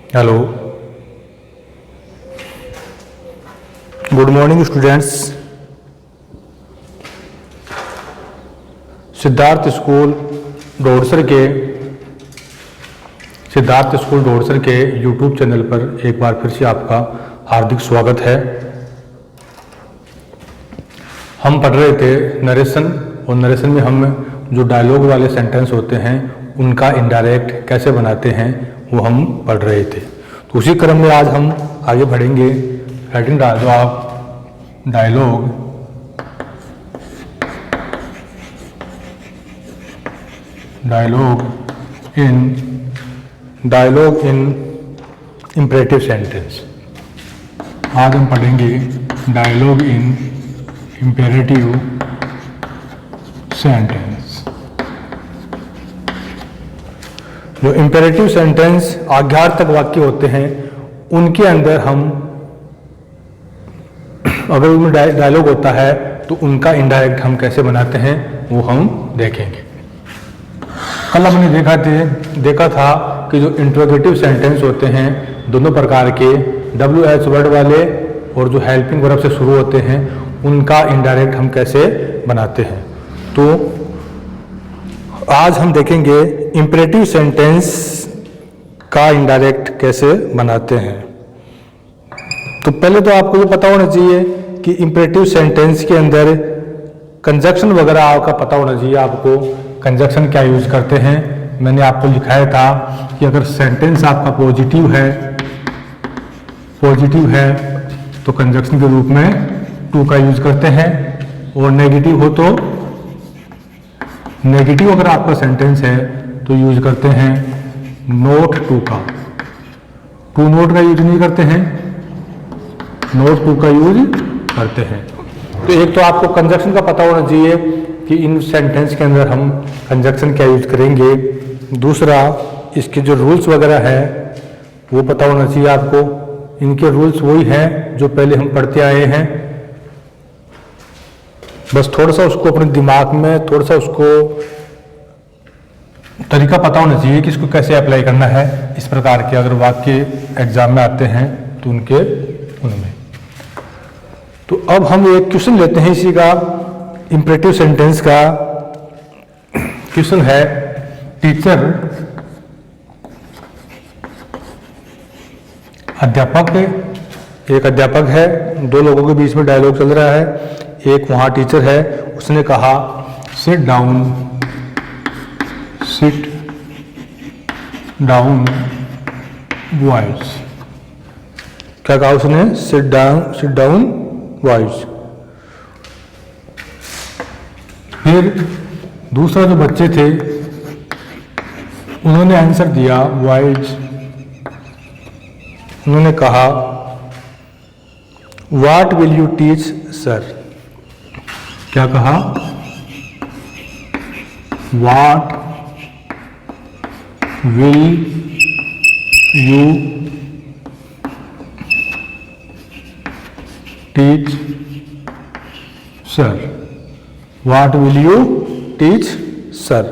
Hello, good morning students. Siddharth school Dodsar के YouTube channel पर एक बार फिर से आपका हार्दिक स्वागत है। हम पढ़ रहे थे नरेशन, और नरेशन में हम जो डायलॉग वाले सेंटेंस होते हैं उनका इनडायरेक्ट कैसे बनाते हैं वो हम पढ़ रहे थे। तो उसी क्रम में आज हम आगे बढ़ेंगे। Writing dialogue in imperative sentence. आज हम पढ़ेंगे डायलॉग इन इम्पेरेटिव सेंटेंस। जो इम्पेरेटिव सेंटेंस आज्ञार्थक वाक्य होते हैं उनके अंदर हम अगर उनमें डायलॉग होता है तो उनका इनडायरेक्ट हम कैसे बनाते हैं वो हम देखेंगे। कल हमने देखा था कि जो इंट्रोगेटिव सेंटेंस होते हैं दोनों प्रकार के, WH वर्ड वाले और जो हेल्पिंग वर्ब से शुरू होते हैं उनका इनडायरेक्ट हम कैसे बनाते हैं। तो आज हम देखेंगे इम्परेटिव सेंटेंस का इनडायरेक्ट कैसे बनाते हैं। तो पहले तो आपको ये पता होना चाहिए कि इम्परेटिव सेंटेंस के अंदर कंजक्शन वगैरह आपका पता होना चाहिए। आपको कंजक्शन क्या यूज करते हैं मैंने आपको लिखाया था कि अगर सेंटेंस आपका पॉजिटिव है तो कंजक्शन के रूप में टू का यूज करते हैं, और नेगेटिव हो तो नेगेटिव अगर आपका सेंटेंस है तो यूज करते हैं नोट टू का। टू नोट का यूज नहीं करते हैं, नोट टू का यूज करते हैं। तो एक तो आपको कंजक्शन का पता होना चाहिए कि इन सेंटेंस के अंदर हम कंजक्शन क्या यूज करेंगे। दूसरा, इसके जो रूल्स वगैरह है वो पता होना चाहिए आपको। इनके रूल्स वही हैं जो पहले हम पढ़ते आए हैं, बस थोड़ा सा उसको अपने दिमाग में थोड़ा सा उसको तरीका पता होना चाहिए कि इसको कैसे अप्लाई करना है। इस प्रकार के अगर वाक्य एग्जाम में आते हैं तो उनमें तो अब हम एक क्वेश्चन लेते हैं इसी का, इम्परेटिव सेंटेंस का। क्वेश्चन है, टीचर एक अध्यापक है, दो लोगों के बीच में डायलॉग चल रहा है। एक वहाँ टीचर है, उसने कहा सिट डाउन बॉयज। क्या कहा उसने? Sit down boys. फिर दूसरा जो बच्चे थे उन्होंने आंसर दिया बॉयज। उन्होंने कहा what will you teach sir. क्या कहा? What will you teach sir. What will you teach sir.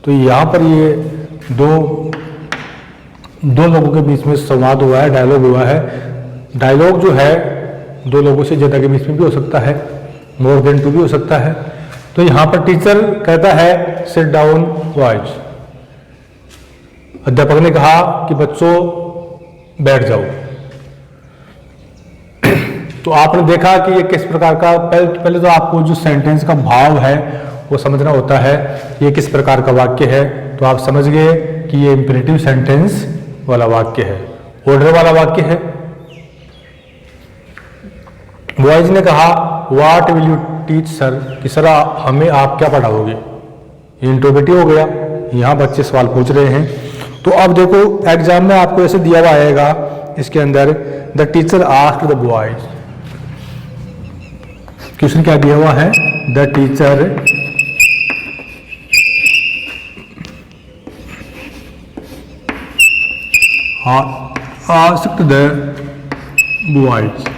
तो यहाँ पर ये दो लोगों के बीच में संवाद हुआ है, डायलॉग हुआ है। डायलॉग जो है दो लोगों से ज़्यादा के बीच में भी हो सकता है, मोर देन टू भी हो सकता है। तो यहाँ पर टीचर कहता है सिट डाउन बॉयज। अध्यापक ने कहा कि बच्चों बैठ जाओ। तो आपने देखा कि ये किस प्रकार का, पहले तो आपको जो सेंटेंस का भाव है वो समझना होता है, ये किस प्रकार का वाक्य है। तो आप समझ गए कि ये इम्परेटिव सेंटेंस वाला वाक्य है, ऑर्डर वाला वाक्य है। बॉयज ने कहा what will you teach sir, कि सर हमें आप क्या पढ़ाओगे। इंट्रोगेटिव हो गया, यहाँ बच्चे सवाल पूछ रहे हैं। तो अब देखो एग्जाम में आपको ऐसे दिया हुआ आएगा, इसके अंदर the teacher asked the boys. Question क्या दिया हुआ है? The teacher asked the boys.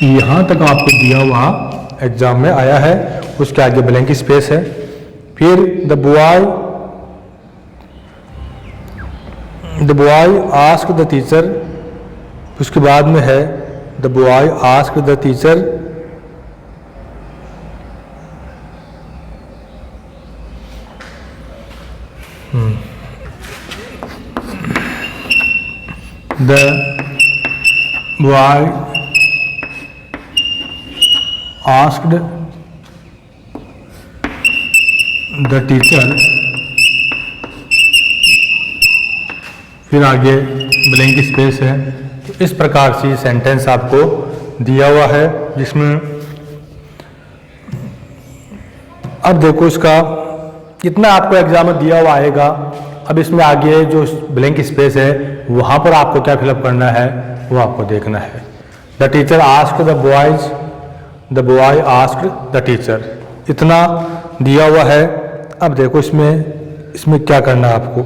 यहां तक आपको दिया हुआ एग्जाम में आया है, उसके आगे ब्लैंक स्पेस है। फिर the boy the boy asked the teacher, उसके बाद में है the boy asked the teacher the boy asked the teacher, फिर आगे ब्लैंक स्पेस है। तो इस प्रकार से सेंटेंस आपको दिया हुआ है, जिसमें अब देखो इसका इतना आपको एग्जाम में दिया हुआ आएगा। अब इसमें आगे जो ब्लैंक स्पेस है वहाँ पर आपको क्या फिलअप करना है वो आपको देखना है। The teacher asked the boys, the boy asked the teacher, इतना दिया हुआ है। अब देखो इसमें क्या करना है आपको।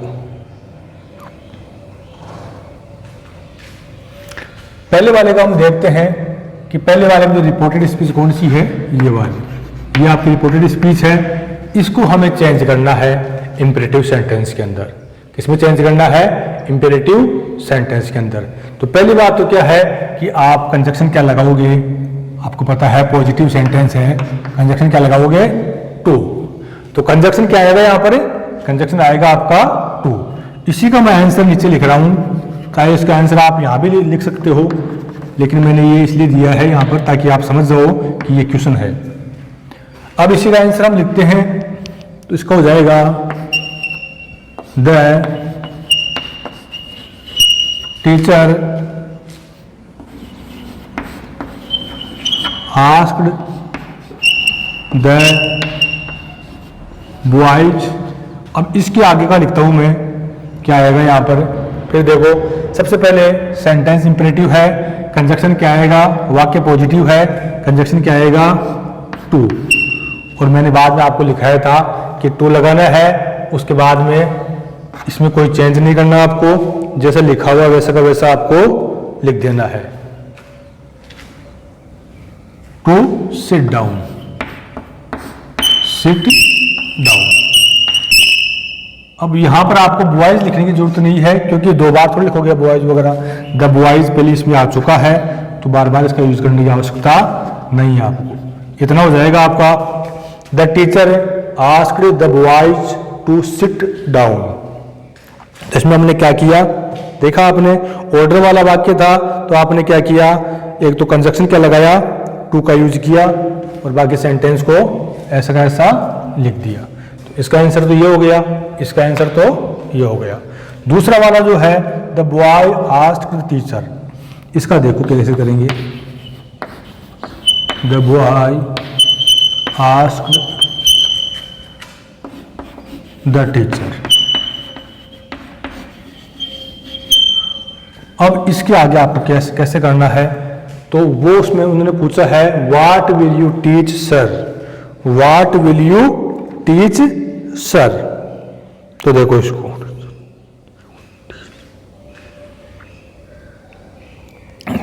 पहले वाले का हम देखते हैं कि पहले वाले में जो रिपोर्टेड स्पीच कौन सी है, ये वाली, ये आपकी रिपोर्टेड स्पीच है। इसको हमें चेंज करना है इंपेरेटिव सेंटेंस के अंदर। किसमें चेंज करना है? इंपेरेटिव सेंटेंस के अंदर। तो पहली बात तो क्या है कि आप कंजक्शन क्या लगाओगे, आपको पता है पॉजिटिव सेंटेंस है, कंजक्शन क्या लगाओगे? टू। तो कंजक्शन क्या आएगा यहाँ पर? कंजक्शन आएगा आपका टू। इसी का मैं आंसर नीचे लिख रहा हूँ। चाहे इसका आंसर आप यहाँ भी लिख सकते हो, लेकिन मैंने ये इसलिए दिया है यहाँ पर ताकि आप समझ जाओ कि ये क्वेश्चन है। अब इसी का आंसर हम लिखते हैं, तो इसका हो जाएगा the teacher asked the boys. अब इसके आगे का लिखता हूं मैं, क्या आएगा यहाँ पर? फिर देखो, सबसे पहले सेंटेंस इंपेरेटिव है, कंजक्शन क्या आएगा? वाक्य पॉजिटिव है, कंजक्शन क्या आएगा? टू। और मैंने बाद में आपको लिखाया था कि टू लगाना है, उसके बाद में इसमें कोई चेंज नहीं करना आपको, जैसा लिखा हुआ वैसा का वैसा आपको लिख देना है। To sit down, sit down. अब यहां पर आपको बॉयज लिखने की जरूरत नहीं है, क्योंकि दो बार थोड़ी लिखोगे बॉयज वगैरह। द बॉयज पहले इसमें आ चुका है, तो बार बार इसका यूज करने की आवश्यकता नहीं है आपको। इतना हो जाएगा आपका। The teacher asked the boys to sit down. इसमें हमने क्या किया, देखा आपने, ऑर्डर वाला वाक्य था, तो आपने क्या किया, एक तो कंजक्शन क्या लगाया, टू का यूज किया, और बाकी सेंटेंस को ऐसा का ऐसा लिख दिया। तो इसका आंसर तो ये हो गया, इसका आंसर तो ये हो गया। दूसरा वाला जो है the boy asked the teacher, इसका देखो कैसे करेंगे। The boy asked the teacher. अब इसके आगे आपको कैसे करना है, तो वो उसमें उन्होंने पूछा है what will you teach sir, what will you teach sir. तो देखो इसको,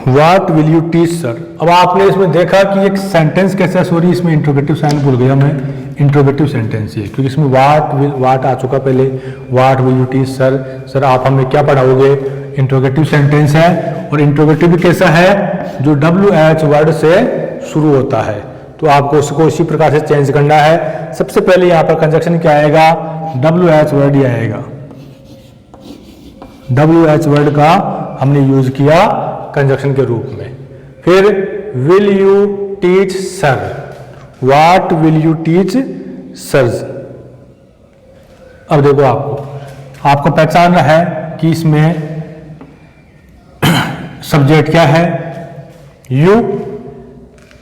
what will you teach sir. अब आपने इसमें देखा कि एक सेंटेंस कैसा है, सॉरी इसमें इंट्रोगेटिव साइन भूल गया मैं, इंट्रोगेटिव सेंटेंस ये, क्योंकि इसमें व्हाट आ चुका पहले, what will you teach sir. Sir आप हमें क्या पढ़ाओगे? इंट्रोगेटिव सेंटेंस है, और इंट्रोगेटिव भी कैसा है, जो WH वर्ड से शुरू होता है। तो आपको उसको इसी प्रकार से चेंज करना है। सबसे पहले यहाँ पर कंजक्शन क्या आएगा? WH वर्ड ही आएगा। WH वर्ड का हमने यूज किया कंजक्शन के रूप में। फिर will you teach sir, what will you teach sir. अब देखो आपको पहचानना है कि इसमें सब्जेक्ट क्या है, यू,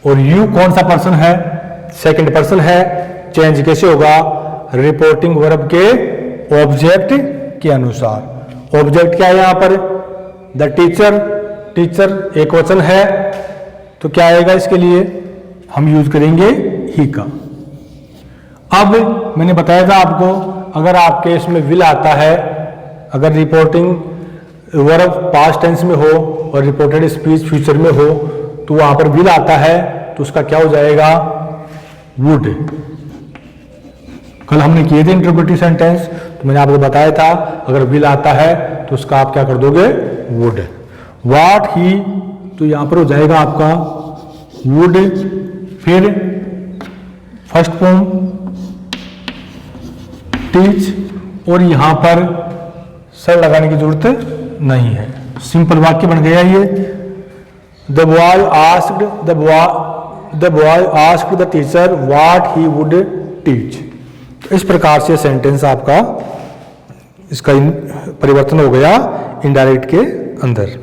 और यू कौन सा पर्सन है? सेकंड पर्सन है। चेंज कैसे होगा? रिपोर्टिंग वर्ब के ऑब्जेक्ट के अनुसार। ऑब्जेक्ट क्या है यहाँ पर? द टीचर, टीचर एक वचन है, तो क्या आएगा इसके लिए? हम यूज करेंगे ही का। अब मैंने बताया था आपको, अगर आपके इसमें विल आता है, अगर रिपोर्टिंग वर्ब पास्ट टेंस में हो और रिपोर्टेड स्पीच फ्यूचर में हो, तो वहां पर विल आता है, तो उसका क्या हो जाएगा? वुड। कल हमने किए थे इंटरप्रेटिव सेंटेंस, तो मैंने आपको बताया था अगर विल आता है तो उसका आप क्या कर दोगे, वुड। व्हाट ही, तो यहां पर हो जाएगा आपका वुड, फिर फर्स्ट फॉर्म टीच, और यहां पर सर लगाने की जरूरत नहीं है, सिंपल वाक्य बन गया ये। The boy asked the teacher what he would teach. तो इस प्रकार से सेंटेंस आपका इसका परिवर्तन हो गया इनडायरेक्ट के अंदर।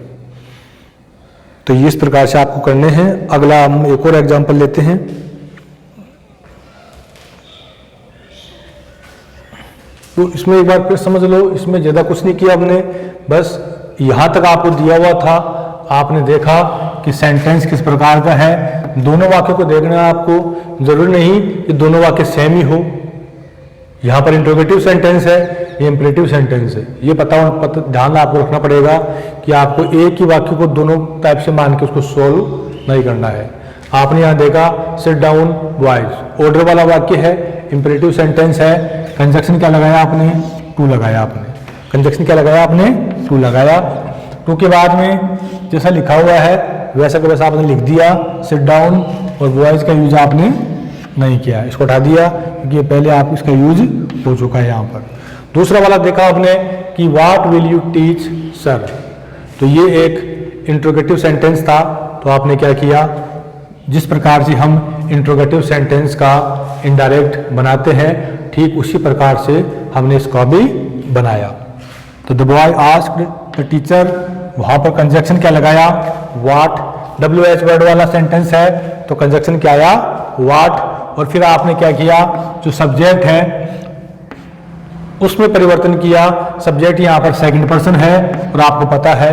तो ये इस प्रकार से आपको करने हैं। अगला हम एक और एग्जांपल लेते हैं। तो इसमें एक बार फिर समझ लो, इसमें ज़्यादा कुछ नहीं किया हमने, बस यहाँ तक आपको दिया हुआ था, आपने देखा कि सेंटेंस किस प्रकार का है। दोनों वाक्य को देखना है आपको, जरूरी नहीं कि दोनों वाक्य सेम ही हो। यहाँ पर इंट्रोगेटिव सेंटेंस है, ये इंपरेटिव सेंटेंस है, ये ध्यान आपको रखना पड़ेगा कि आपको एक ही वाक्य को दोनों टाइप से मान के उसको सोल्व नहीं करना है। आपने यहाँ देखा सिट डाउन बॉयज, ऑर्डर वाला वाक्य है, इंपरेटिव सेंटेंस है, कंजक्शन क्या लगाया आपने, टू लगाया आपने। कंजक्शन क्या लगाया आपने, टू लगाया। टू के बाद में जैसा लिखा हुआ है वैसा का वैसा आपने लिख दिया सिट डाउन, और बॉयज का यूज आपने नहीं किया, इसको हटा दिया क्योंकि पहले आप इसका यूज हो चुका है यहाँ पर। दूसरा वाला देखा आपने कि what will you teach sir, तो ये एक इंट्रोगेटिव सेंटेंस था। तो आपने क्या किया, जिस प्रकार से हम इंट्रोगेटिव सेंटेंस का इनडायरेक्ट बनाते हैं, ठीक उसी प्रकार से हमने इसका भी बनाया। तो the boy asked the teacher, वहां पर कंजक्शन क्या लगाया, व्हाट। WH वर्ड वाला सेंटेंस है तो कंजक्शन क्या आया, व्हाट। और फिर आपने क्या किया, जो सब्जेक्ट है उसमें परिवर्तन किया। सब्जेक्ट यहाँ पर सेकंड पर्सन है, और आपको पता है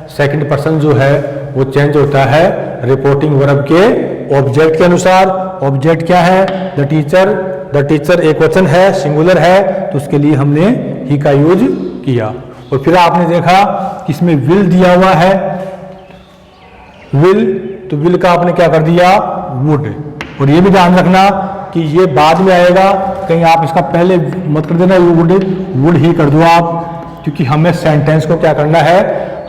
सेकंड पर्सन जो है वो चेंज होता है रिपोर्टिंग वर्ब के ऑब्जेक्ट के अनुसार। ऑब्जेक्ट क्या है, द टीचर। द टीचर एक वचन है, सिंगुलर है, तो उसके लिए हमने ही का यूज किया। और फिर आपने देखा कि इसमें विल दिया हुआ है, विल, तो विल का आपने क्या कर दिया, वुड। और ये भी ध्यान रखना कि ये बाद में आएगा, कहीं आप इसका पहले मत कर देना, वुड ही कर दो आप, क्योंकि हमें सेंटेंस को क्या करना है,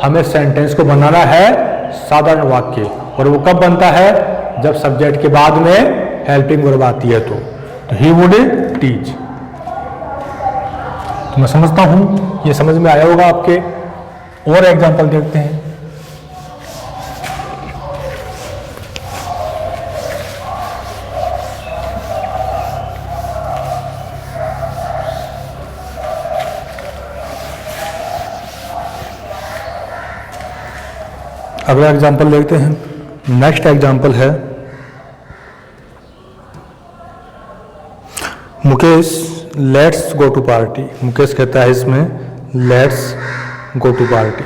हमें सेंटेंस को बनाना है साधारण वाक्य। और वो कब बनता है, जब सब्जेक्ट के बाद में हेल्पिंग वर्ब आती है। तो ही वुड टीच। तो मैं समझता हूं ये समझ में आया होगा आपके। और एग्जांपल देखते हैं। अगला एग्जाम्पल देखते हैं। नेक्स्ट एग्जाम्पल है, Mukesh let's go to party. Mukesh कहता है इसमें लेट्स गो टू पार्टी।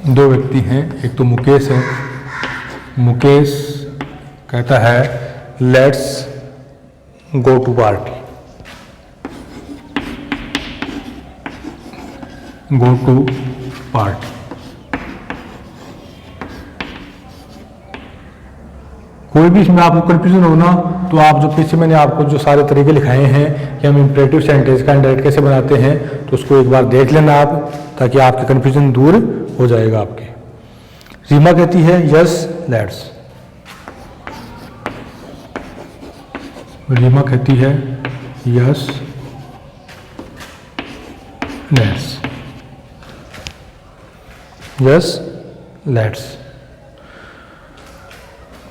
दो व्यक्ति हैं, एक तो मुकेश है। मुकेश कहता है let's go to party. Go to party. कोई भी इसमें आपको कंफ्यूजन हो ना, तो आप जो पीछे मैंने आपको जो सारे तरीके लिखाए हैं कि हम इंपरेटिव सेंटेंस का इनडायरेक्ट कैसे बनाते हैं, तो उसको एक बार देख लेना आप, ताकि आपके कंफ्यूजन दूर हो जाएगा आपके। रीमा कहती है यस लेट्स। रीमा कहती है यस लेट्स। Yes let's.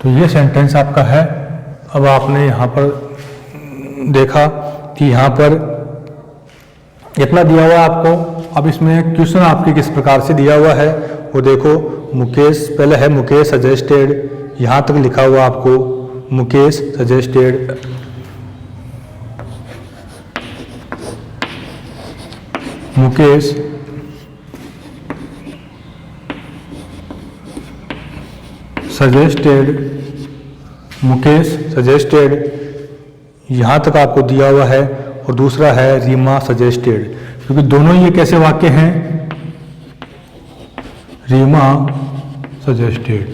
तो ये सेंटेंस आपका है। अब आपने यहाँ पर देखा कि यहाँ पर इतना दिया हुआ है आपको। अब इसमें क्वेश्चन आपके किस प्रकार से दिया हुआ है वो देखो। मुकेश, पहले है मुकेश सजेस्टेड, यहाँ तक लिखा हुआ आपको Mukesh suggested. Mukesh suggested, Mukesh suggested, यहाँ तक आपको दिया हुआ है। और दूसरा है रीमा सजेस्टेड, क्योंकि दोनों ये कैसे वाक्य हैं, Reema suggested,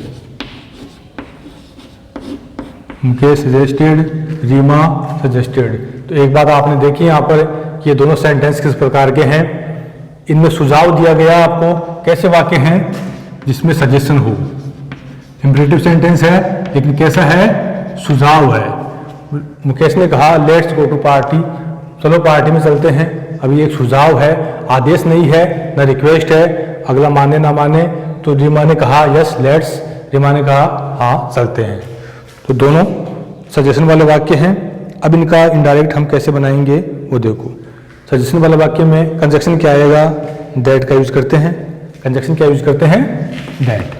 Mukesh suggested, Reema suggested. तो एक बात आपने देखी यहाँ पर कि ये दोनों सेंटेंस किस प्रकार के हैं। इनमें सुझाव दिया गया आपको, कैसे वाक्य हैं जिसमें सजेशन हो। इंपरेटिव सेंटेंस है लेकिन कैसा है, सुझाव है। मुकेश ने कहा लेट्स गो टू पार्टी, चलो पार्टी में चलते हैं। अभी एक सुझाव है, आदेश नहीं है, न रिक्वेस्ट है, अगला माने ना माने। तो रीमा ने कहा यस लेट्स, रीमा ने कहा हाँ चलते हैं। तो दोनों सजेशन वाले वाक्य हैं। अब इनका इनडायरेक्ट हम कैसे बनाएंगे वो देखो। सजेशन वाले वाक्य में कंजक्शन क्या आएगा, दैट का यूज करते हैं। कंजक्शन क्या यूज करते हैं, दैट।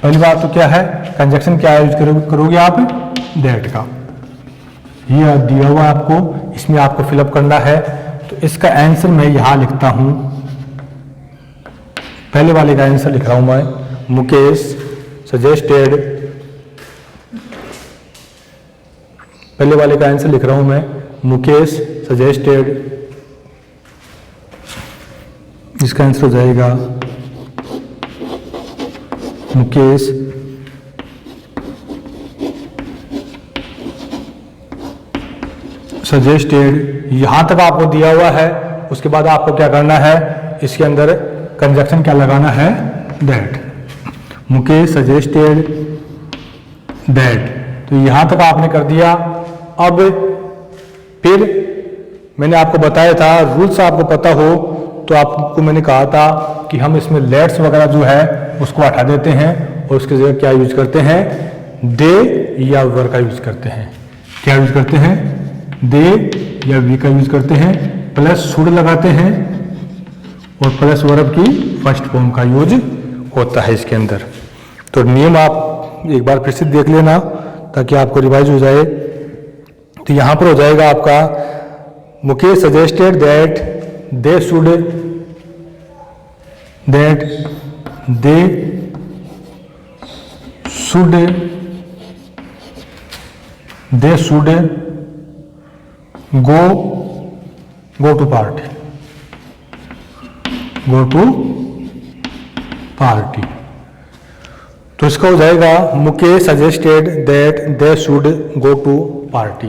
पहली बात तो क्या है, कंजक्शन क्या यूज करोगे आप, दैट का। ये दिया हुआ आपको, इसमें आपको फिलअप करना है। तो इसका आंसर मैं यहां लिखता हूं, पहले वाले का आंसर लिख रहा हूं मैं, मुकेश सजेस्टेड, पहले वाले का आंसर लिख रहा हूं मैं, मुकेश सजेस्टेड, इसका आंसर हो जाएगा मुकेश सजेस्टेड। यहां तक आपको दिया हुआ है, उसके बाद आपको क्या करना है, इसके अंदर कंजक्शन क्या लगाना है, दैट। मुकेश सजेस्टेड दैट, तो यहां तक आपने कर दिया। अब फिर मैंने आपको बताया था, रूल्स आपको पता हो तो आपको मैंने कहा था कि हम इसमें लेट्स वगैरह जो है उसको हटा देते हैं और उसकी जगह क्या यूज करते हैं, दे या वर का यूज करते हैं। क्या यूज करते हैं, दे या वी का यूज करते हैं, प्लस शुड लगाते हैं और प्लस वर्ब की फर्स्ट फॉर्म का यूज होता है इसके अंदर। तो नियम आप एक बार फिर से देख लेना ताकि आपको रिवाइज हो जाए। तो यहां पर हो जाएगा आपका, Mukesh suggested that they should, that they should, they should go to party, go to party। तो इसका हो जाएगा Mukesh suggested that they should go to party.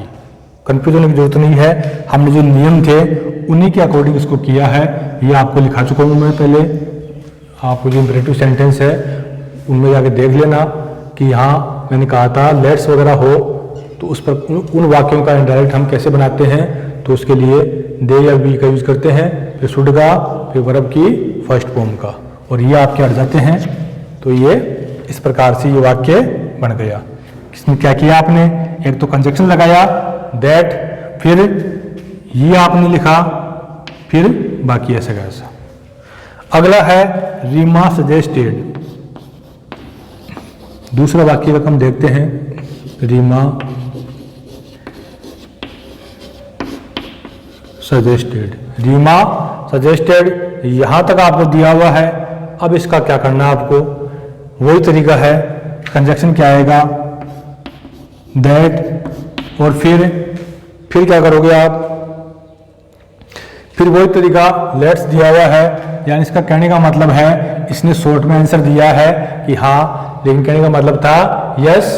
Confuse होने की जरूरत नहीं है, हमने जो नियम थे उन्हीं के अकॉर्डिंग इसको किया है। ये आपको लिखा चुका हूं मैं पहले, आपको जो इंपरेटिव सेंटेंस है उनमें जाके देख लेना कि यहाँ मैंने कहा था लेट्स वगैरह हो तो उस पर उन वाक्यों का इनडायरेक्ट हम कैसे बनाते हैं। तो उसके लिए दे या वी का यूज करते हैं, फिर शुड का, फिर वर्ब की फर्स्ट फॉर्म का, और ये आपके हट जाते हैं। तो ये इस प्रकार से ये वाक्य बन गया। इसमें क्या किया आपने, एक तो कंजक्शन लगाया दैट, फिर ये आपने लिखा, फिर बाकी ऐसा का ऐसा। अगला है रीमा सजेस्टेड। दूसरा वाक्य का हम देखते हैं, रीमा सजेस्टेड। रीमा सजेस्टेड यहां तक आपको दिया हुआ है। अब इसका क्या करना है आपको, वही तरीका है, कंजक्शन क्या आएगा, दैट, और फिर क्या करोगे आप, फिर वही तरीका लेट्स दिया हुआ है। यानी इसका कहने का मतलब है, इसने शॉर्ट में आंसर दिया है कि हाँ, लेकिन कहने का मतलब था yes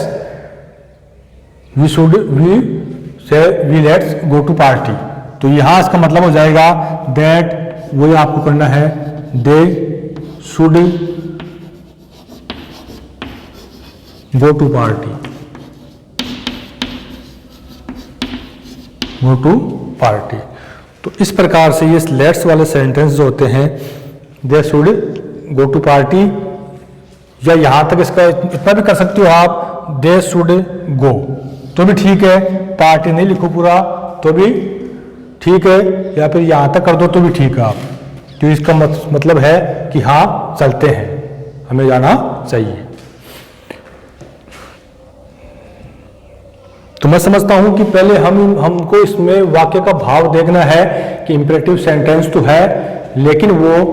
we should, we let's go to party. तो यहां इसका मतलब हो जाएगा दैट, वही आपको करना है, they should go to party, go to party. तो इस प्रकार से ये लेट्स वाले सेंटेंस जो होते हैं, they should go to party, या यहां तक इसका इतना भी कर सकते हो आप, दे शुड गो तो भी ठीक है, पार्टी नहीं लिखो पूरा तो भी ठीक है, या फिर यहां तक कर दो तो भी ठीक है आप। तो इसका मतलब है कि हाँ चलते हैं, हमें जाना चाहिए। तो मैं समझता हूं कि पहले हमको इसमें वाक्य का भाव देखना है कि इंपरेटिव सेंटेंस तो है, लेकिन वो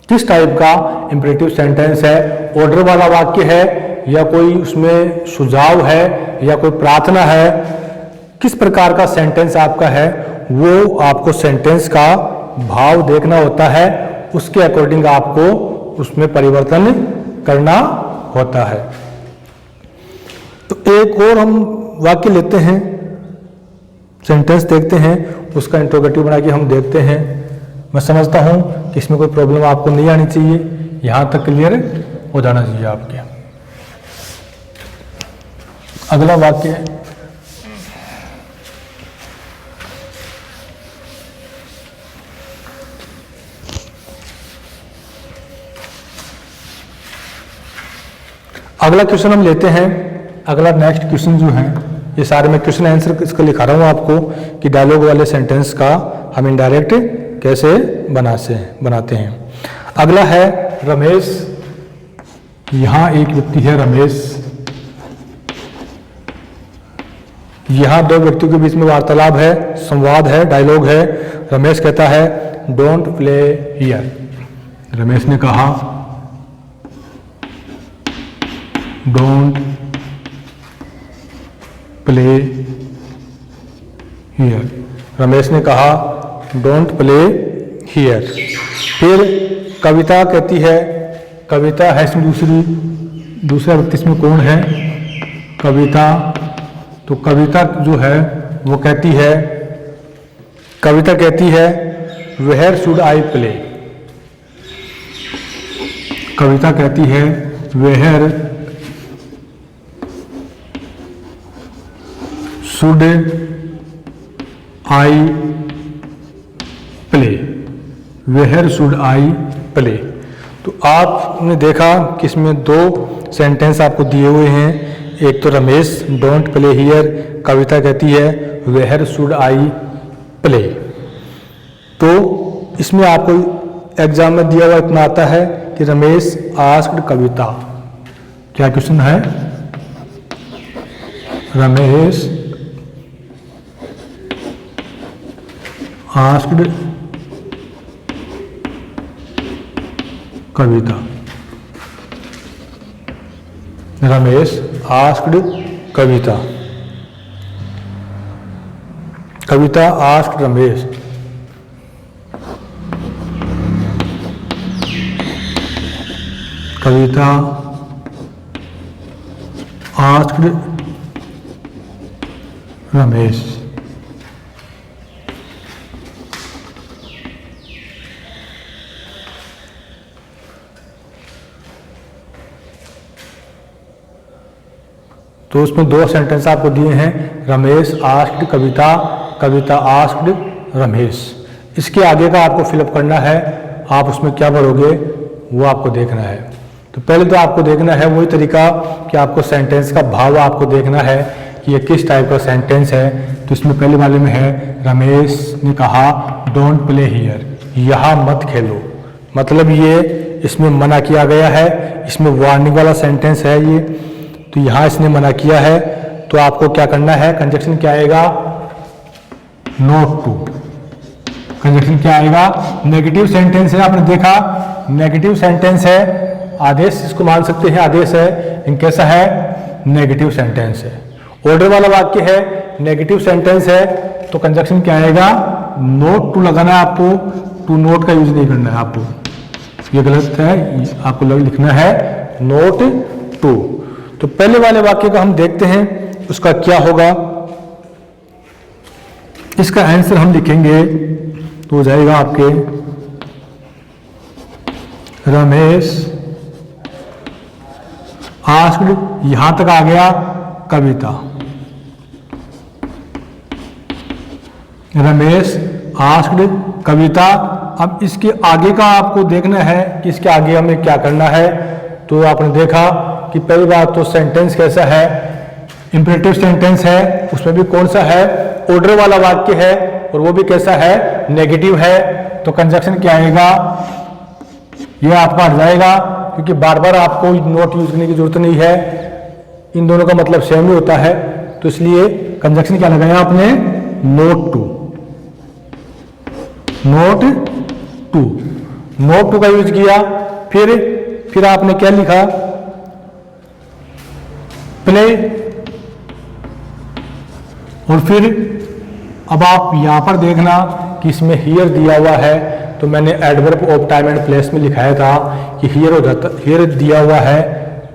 किस टाइप का इंपरेटिव सेंटेंस है, ऑर्डर वाला वाक्य है या कोई उसमें सुझाव है या कोई प्रार्थना है, किस प्रकार का सेंटेंस आपका है, वो आपको सेंटेंस का भाव देखना होता है। उसके अकॉर्डिंग आपको उसमें परिवर्तन करना होता है। तो एक और हम वाक्य लेते हैं, सेंटेंस देखते हैं, उसका इंट्रोगेटिव बना के हम देखते हैं। मैं समझता हूं कि इसमें कोई प्रॉब्लम आपको नहीं आनी चाहिए, यहां तक क्लियर हो जाना चाहिए आपके। अगला वाक्य है, अगला क्वेश्चन हम लेते हैं। अगला नेक्स्ट क्वेश्चन जो है, ये सारे मैं क्वेश्चन आंसर इसका लिखा रहा हूँ आपको कि डायलॉग वाले सेंटेंस का हम इनडायरेक्ट कैसे बनाते हैं। अगला है रमेश। यहां एक व्यक्ति है रमेश, यहां दो व्यक्तियों के बीच में वार्तालाप है, संवाद है, डायलॉग है। रमेश कहता है डोंट प्ले हियर। रमेश ने कहा डोंट प्ले हियर। रमेश ने कहा डोंट प्ले हियर। फिर कविता कहती है, कविता है इसमें दूसरा व्यक्ति इसमें कौन है? कविता। तो कविता जो है वो कहती है, कविता कहती है वेयर शुड आई प्ले। कविता कहती है where should I play. Where should I play. तो आपने देखा कि इसमें दो सेंटेंस आपको दिए हुए हैं। एक तो रमेश डोंट प्ले हियर, कविता कहती है वेयर शुड आई प्ले। तो इसमें आपको एग्जाम में दिया हुआ इतना आता है कि रमेश आस्क्ड कविता। क्या क्वेश्चन है? रमेश आस्क्ड कविता। रमेश आस्क्ड कविता। कविता आस्क्ड रमेश। कविता आस्क्ड रमेश। तो उसमें दो सेंटेंस आपको दिए हैं, रमेश आस्क्ड कविता, कविता आस्क्ड रमेश। इसके आगे का आपको फिलअप करना है। आप उसमें क्या पढ़ोगे वो आपको देखना है। तो पहले तो आपको देखना है वही तरीका कि आपको सेंटेंस का भाव आपको देखना है कि ये किस टाइप का सेंटेंस है। तो इसमें पहले वाले में है रमेश ने कहा डोंट प्ले हियर, यहाँ मत खेलो। मतलब ये इसमें मना किया गया है, इसमें वार्निंग वाला सेंटेंस है ये। तो यहां इसने मना किया है, तो आपको क्या करना है? कंजक्शन क्या आएगा? Note to. कंजक्शन क्या आएगा? नेगेटिव सेंटेंस है, आपने देखा नेगेटिव सेंटेंस है, आदेश इसको मान सकते हैं आदेश है, लेकिन कैसा है? नेगेटिव सेंटेंस है। ऑर्डर वाला वाक्य है, नेगेटिव सेंटेंस है, तो कंजक्शन क्या आएगा? नोट टू लगाना है आपको। टू नोट का यूज नहीं करना है आपको, ये गलत है। आपको लिखना है नोट टू। तो पहले वाले वाक्य का हम देखते हैं उसका क्या होगा। इसका आंसर हम लिखेंगे तो हो जाएगा आपके रमेश आस्क्ड, यहां तक आ गया कविता। रमेश आस्क्ड कविता। अब इसके आगे का आपको देखना है कि इसके आगे हमें क्या करना है। तो आपने देखा कि पहली बात तो सेंटेंस कैसा है? इंपरेटिव सेंटेंस है, उसमें भी कौन सा है? ऑर्डर वाला वाक्य है, और वो भी कैसा है? नेगेटिव है। तो कंजक्शन क्या आएगा? ये आपका हट जाएगा, क्योंकि बार बार आपको नोट यूज करने की जरूरत नहीं है, इन दोनों का मतलब सेम ही होता है। तो इसलिए कंजक्शन क्या लगाया आपने? Not to. Not to, not to का यूज किया। फिर आपने क्या लिखा? प्ले। और फिर अब आप यहां पर देखना कि इसमें हियर दिया हुआ है, तो मैंने adverb of time and place में लिखाया था कि हियर हो जाता, हियर दिया हुआ है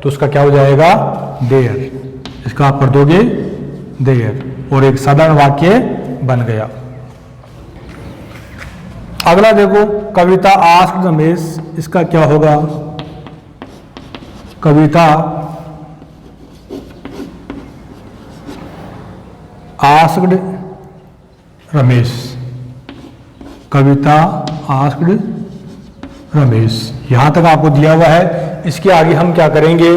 तो उसका क्या हो जाएगा? देयर। इसका आप कर दोगे देयर, और एक साधारण वाक्य बन गया। अगला देखो, कविता आस्क्ड रमेश, इसका क्या होगा? कविता आस्क्ड रमेश, कविता आस्क्ड रमेश, यहां तक आपको दिया हुआ है। इसके आगे हम क्या करेंगे?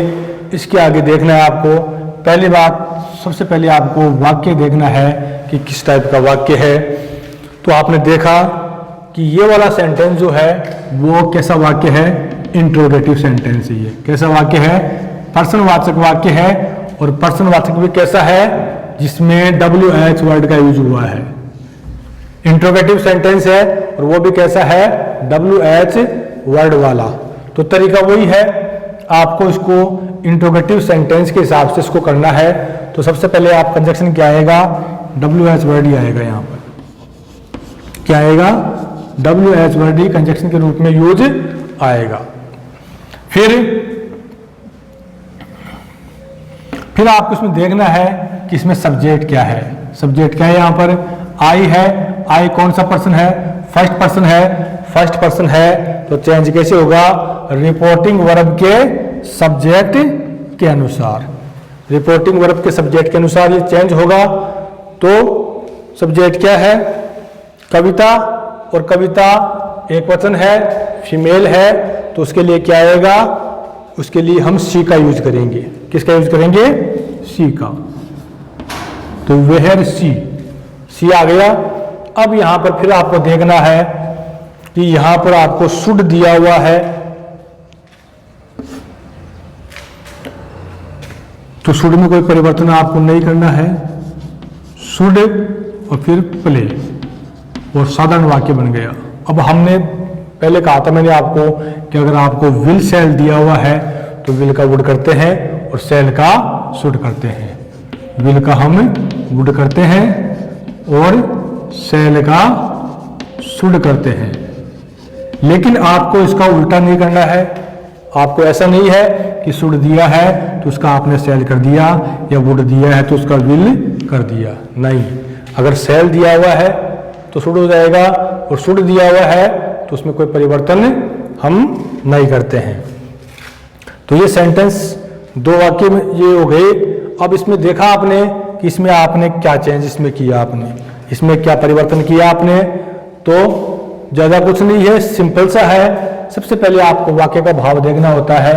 इसके आगे देखना है आपको, पहली बात सबसे पहले आपको वाक्य देखना है कि किस टाइप का वाक्य है। तो आपने देखा कि ये वाला सेंटेंस जो है वो कैसा वाक्य है? इंट्रोगेटिव सेंटेंस है। ये कैसा वाक्य है? प्रश्नवाचक वाक्य है। और प्रश्नवाचक भी कैसा है? जिसमें WH वर्ड का यूज हुआ है। इंट्रोगेटिव सेंटेंस है और वो भी कैसा है? WH वर्ड वाला। तो तरीका वही है, आपको इसको इंट्रोगेटिव सेंटेंस के हिसाब से इसको करना है। तो सबसे पहले आप कंजक्शन क्या आएगा? WH वर्ड ही आएगा। यहाँ पर क्या आएगा? WH वर्ड ही कंजक्शन के रूप में यूज आएगा। फिर आपको इसमें देखना है कि इसमें सब्जेक्ट क्या है। सब्जेक्ट क्या है? यहाँ पर आई है। आई कौन सा पर्सन है? फर्स्ट पर्सन है। फर्स्ट पर्सन है तो चेंज कैसे होगा? रिपोर्टिंग वर्ब के सब्जेक्ट के अनुसार। रिपोर्टिंग वर्ब के सब्जेक्ट के अनुसार ये चेंज होगा। तो सब्जेक्ट क्या है? कविता, और कविता एक वचन है, फीमेल है, तो उसके लिए क्या आएगा? उसके लिए हम सी का यूज करेंगे। किसका यूज करेंगे? सी का। तो वेयर सी आ गया। अब यहां पर फिर आपको देखना है कि यहां पर आपको शुड दिया हुआ है, तो शुड में कोई परिवर्तन आपको नहीं करना है। शुड और फिर प्ले और साधारण वाक्य बन गया। अब हमने पहले कहा था मैंने आपको कि अगर आपको विल शैल दिया हुआ है तो विल का वुड करते हैं और शैल का शुड करते हैं। विल का हम वुड करते हैं और शैल का शुड करते हैं। लेकिन आपको इसका उल्टा नहीं करना है। आपको ऐसा नहीं है कि शुड दिया है तो उसका आपने शैल कर दिया, या वुड दिया है तो उसका विल कर दिया। नहीं, अगर शैल दिया हुआ है तो शुड हो जाएगा, और शुड दिया हुआ है तो उसमें कोई परिवर्तन हम नहीं करते हैं। तो ये सेंटेंस दो वाक्य में ये हो गए। अब इसमें देखा आपने कि इसमें आपने क्या चेंज इसमें किया, आपने इसमें क्या परिवर्तन किया आपने। तो ज़्यादा कुछ नहीं है, सिंपल सा है। सबसे पहले आपको वाक्य का भाव देखना होता है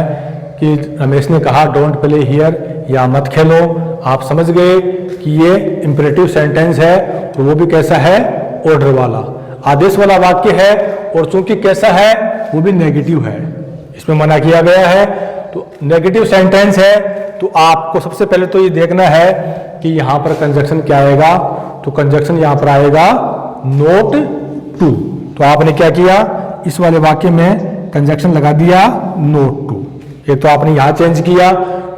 कि रमेश ने कहा डोंट प्ले हियर, या मत खेलो। आप समझ गए कि ये इंपरेटिव सेंटेंस है, और वो भी कैसा है? ऑर्डर वाला, आदेश वाला वाक्य है। और चूंकि कैसा है? वो भी नेगेटिव है, इसमें मना किया गया है। तो नेगेटिव सेंटेंस है तो आपको सबसे पहले तो ये देखना है कि यहाँ पर कंजक्शन क्या आएगा। तो कंजक्शन यहाँ पर आएगा नोट टू। तो आपने क्या किया? इस वाले वाक्य में कंजक्शन लगा दिया नोट टू। ये तो आपने यहाँ चेंज किया।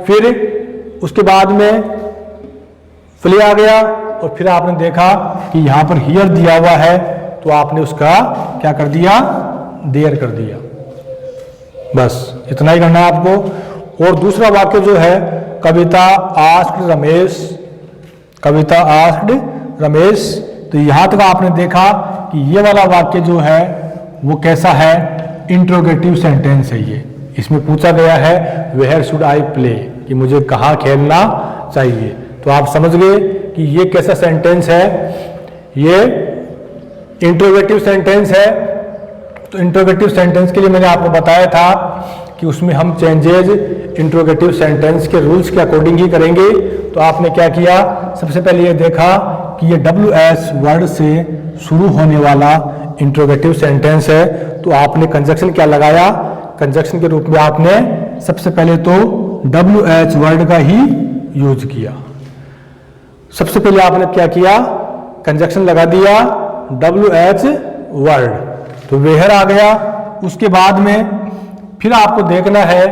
फिर उसके बाद में प्ले आ गया, और फिर आपने देखा कि यहाँ पर हियर दिया हुआ है तो आपने उसका क्या कर दिया? देयर कर दिया। बस इतना ही करना है आपको। और दूसरा वाक्य जो है कविता आस्क्ड रमेश, कविता आस्क्ड रमेश, तो यहां तक आपने देखा कि ये वाला वाक्य जो है वो कैसा है? इंट्रोगेटिव सेंटेंस है। ये इसमें पूछा गया है वेयर शुड आई प्ले, कि मुझे कहाँ खेलना चाहिए। तो आप समझ गए कि ये कैसा सेंटेंस है? ये इंट्रोगेटिव सेंटेंस है। तो इंट्रोगेटिव सेंटेंस के लिए मैंने आपको बताया था कि उसमें हम चेंजेज इंट्रोगेटिव सेंटेंस के रूल्स के अकॉर्डिंग ही करेंगे। तो आपने क्या किया? सबसे पहले ये देखा कि ये WH वर्ड से शुरू होने वाला इंट्रोगेटिव सेंटेंस है, तो आपने कंजक्शन क्या लगाया? कंजक्शन के रूप में आपने सबसे पहले तो WH वर्ड का ही यूज किया। सबसे पहले आपने क्या किया? कंजक्शन लगा दिया WH वर्ड, तो वेयर आ गया। उसके बाद में फिर आपको देखना है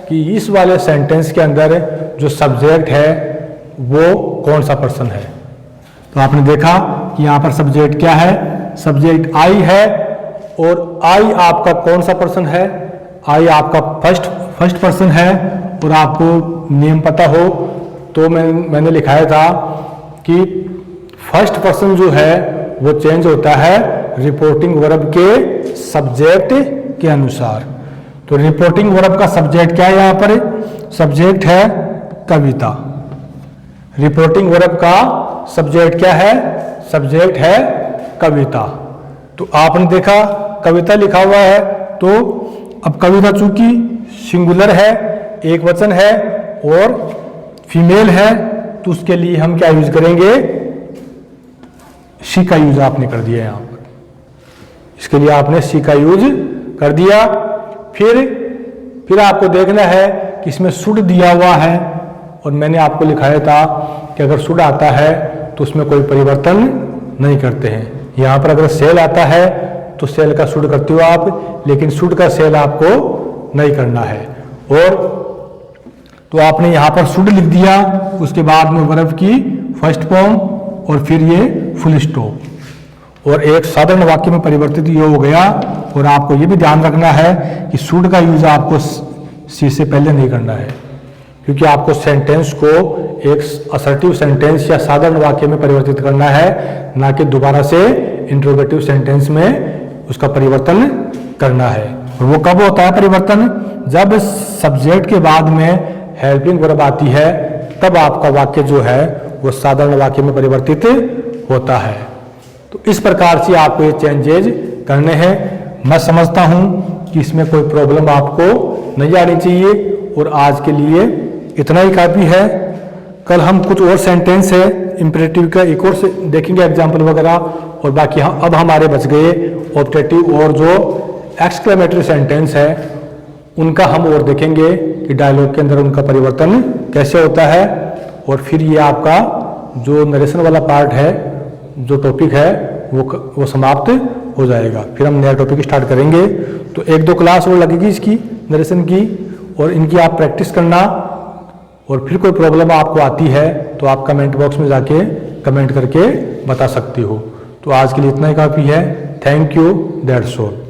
कि इस वाले सेंटेंस के अंदर जो सब्जेक्ट है वो कौन सा पर्सन है। तो आपने देखा कि यहाँ पर सब्जेक्ट क्या है? सब्जेक्ट आई है, और आई आपका कौन सा पर्सन है? आई आपका फर्स्ट पर्सन है। और आपको नेम पता हो तो मैंने लिखाया था कि फर्स्ट पर्सन जो है वो चेंज होता है रिपोर्टिंग वर्ब के सब्जेक्ट के अनुसार। तो रिपोर्टिंग वर्ब का सब्जेक्ट क्या है? यहाँ पर सब्जेक्ट है कविता। रिपोर्टिंग वर्ब का सब्जेक्ट क्या है? सब्जेक्ट है कविता। तो आपने देखा कविता लिखा हुआ है, तो अब कविता चूंकि सिंगुलर है, एक वचन है और फीमेल है, तो उसके लिए हम क्या यूज करेंगे? शी का यूज आपने कर दिया यहां पर, इसके लिए आपने शी का यूज कर दिया। फिर आपको देखना है कि इसमें शुड दिया हुआ है, और मैंने आपको लिखाया था कि अगर शुड आता है तो उसमें कोई परिवर्तन नहीं करते हैं। यहां पर अगर सेल आता है तो सेल का शुड करते हो आप, लेकिन शुड का सेल आपको नहीं करना है। और तो आपने यहां पर शुड लिख दिया, उसके बाद में वर्ब की फर्स्ट फॉर्म और फिर ये फुल स्टॉप, और एक साधारण वाक्य में परिवर्तित ये हो गया। और आपको ये भी ध्यान रखना है कि शुड का यूज आपको सी से पहले नहीं करना है, क्योंकि आपको सेंटेंस को एक असर्टिव सेंटेंस या साधारण वाक्य में परिवर्तित करना है, ना कि दोबारा से इंट्रोगेटिव सेंटेंस में उसका परिवर्तन करना है। और वो कब होता है परिवर्तन? जब सब्जेक्ट के बाद में हेल्पिंग वर्ब आती है, तब आपका वाक्य जो है वो साधारण वाक्य में परिवर्तित होता है। तो इस प्रकार से आपको ये चेंजेज करने हैं। मैं समझता हूं कि इसमें कोई प्रॉब्लम आपको नहीं आनी चाहिए, और आज के लिए इतना ही काफी है। कल हम कुछ और सेंटेंस है इंपरेटिव का एक और से देखेंगे एग्जाम्पल वगैरह, और बाकी अब हमारे बच गए ऑब्जेक्टिव और जो एक्सक्लेमेटरी सेंटेंस है उनका हम और देखेंगे कि डायलॉग के अंदर उनका परिवर्तन कैसे होता है। और फिर ये आपका जो नरेशन वाला पार्ट है, जो टॉपिक है, वो समाप्त हो जाएगा। फिर हम नया टॉपिक स्टार्ट करेंगे। तो 1-2 क्लास और लगेगी इसकी नरेशन की, और इनकी आप प्रैक्टिस करना। और फिर कोई प्रॉब्लम आपको आती है तो आप कमेंट बॉक्स में जाके कमेंट करके बता सकती हो। तो आज के लिए इतना ही काफ़ी है। Thank you, that's all.